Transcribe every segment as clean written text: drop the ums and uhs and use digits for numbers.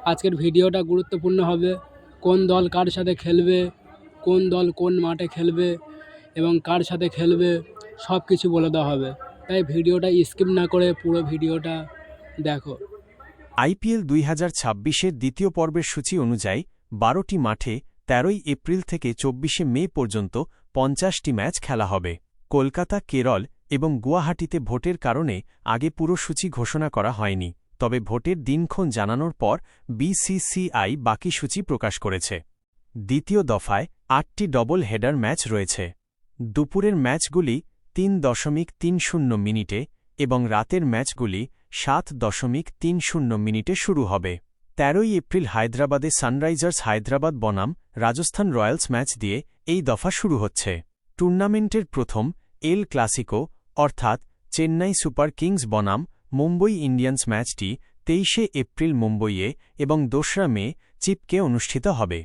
আজকের ভিডিওটা গুরুত্বপূর্ণ হবে। কোন দল কার সাথে খেলবে, কোন দল কোন মাঠে খেলবে এবং কার সাথে খেলবে সব কিছু বলে দেওয়া হবে। তাই ভিডিওটা স্কিপ না করে পুরো ভিডিওটা দেখো। আইপিএল 2026-এর দ্বিতীয় পর্বের সূচি অনুযায়ী 12টি মাঠে 13 এপ্রিল থেকে 24 মে পর্যন্ত 50টি ম্যাচ খেলা হবে। কলকাতা, কেরল এবং গুয়াহাটিতে ভোটের কারণে আগে পুরো সূচি ঘোষণা করা হয়নি, তবে ভোটের দিনক্ষণ জানানোর পর বিসিসিআই বাকি সূচি প্রকাশ করেছে। দ্বিতীয় দফায় 8টি ডবল হেডার ম্যাচ রয়েছে। দুপুরের ম্যাচগুলি 3.30 মিনিটে এবং রাতের ম্যাচগুলি 7.30 মিনিটে শুরু হবে। 13 এপ্রিল হায়দ্রাবাদে সানরাইজার্স হায়দ্রাবাদ বনাম রাজস্থান রয়্যালস ম্যাচ দিয়ে এই দফা শুরু হচ্ছে। টুর্নামেন্টের প্রথম এল ক্লাসিকো অর্থাৎ চেন্নাই সুপার কিংস বনাম মুম্বই ইন্ডিয়ান্স ম্যাচটি 23 এপ্রিল মুম্বইয়ে এবং 2 মে চিপকে অনুষ্ঠিত হবে।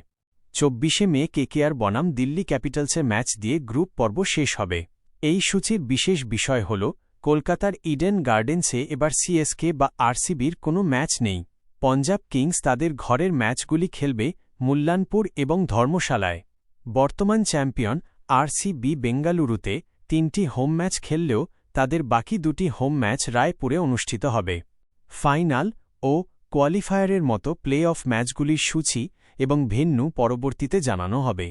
24 মে কেকেআর বনাম দিল্লি ক্যাপিটালসের ম্যাচ দিয়ে গ্রুপ পর্ব শেষ হবে। এই সূচির বিশেষ বিষয় হল কলকাতার ইডেন গার্ডেন্সে এবার সিএসকে বা আরসিবির কোনো ম্যাচ নেই। পঞ্জাব কিংস তাদের ঘরের ম্যাচগুলি খেলবে মুল্লানপুর এবং ধর্মশালায়। বর্তমান চ্যাম্পিয়ন আরসিবি বেঙ্গালুরুতে 3টি হোম ম্যাচ খেললেও তাদের বাকি 2টি হোম ম্যাচ রায়পুরে অনুষ্ঠিত হবে। ফাইনাল ও কোয়ালিফায়ারের মতো প্লে অফ ম্যাচগুলির সূচি এবং ভেন্যু পরবর্তীতে জানানো হবে।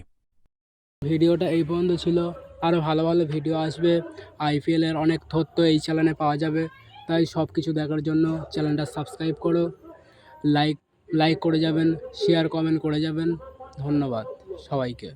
ভিডিওটা এই পর্যন্ত ছিল। আরও ভালো ভালো ভিডিও আসবে। আইপিএলের অনেক তথ্য এই চ্যানেলে পাওয়া যাবে। তাই সব কিছু দেখার জন্য চ্যানেলটা সাবস্ক্রাইব করো, লাইক করে যাবেন, শেয়ার কমেন্ট করে যাবেন। ধন্যবাদ সবাইকে।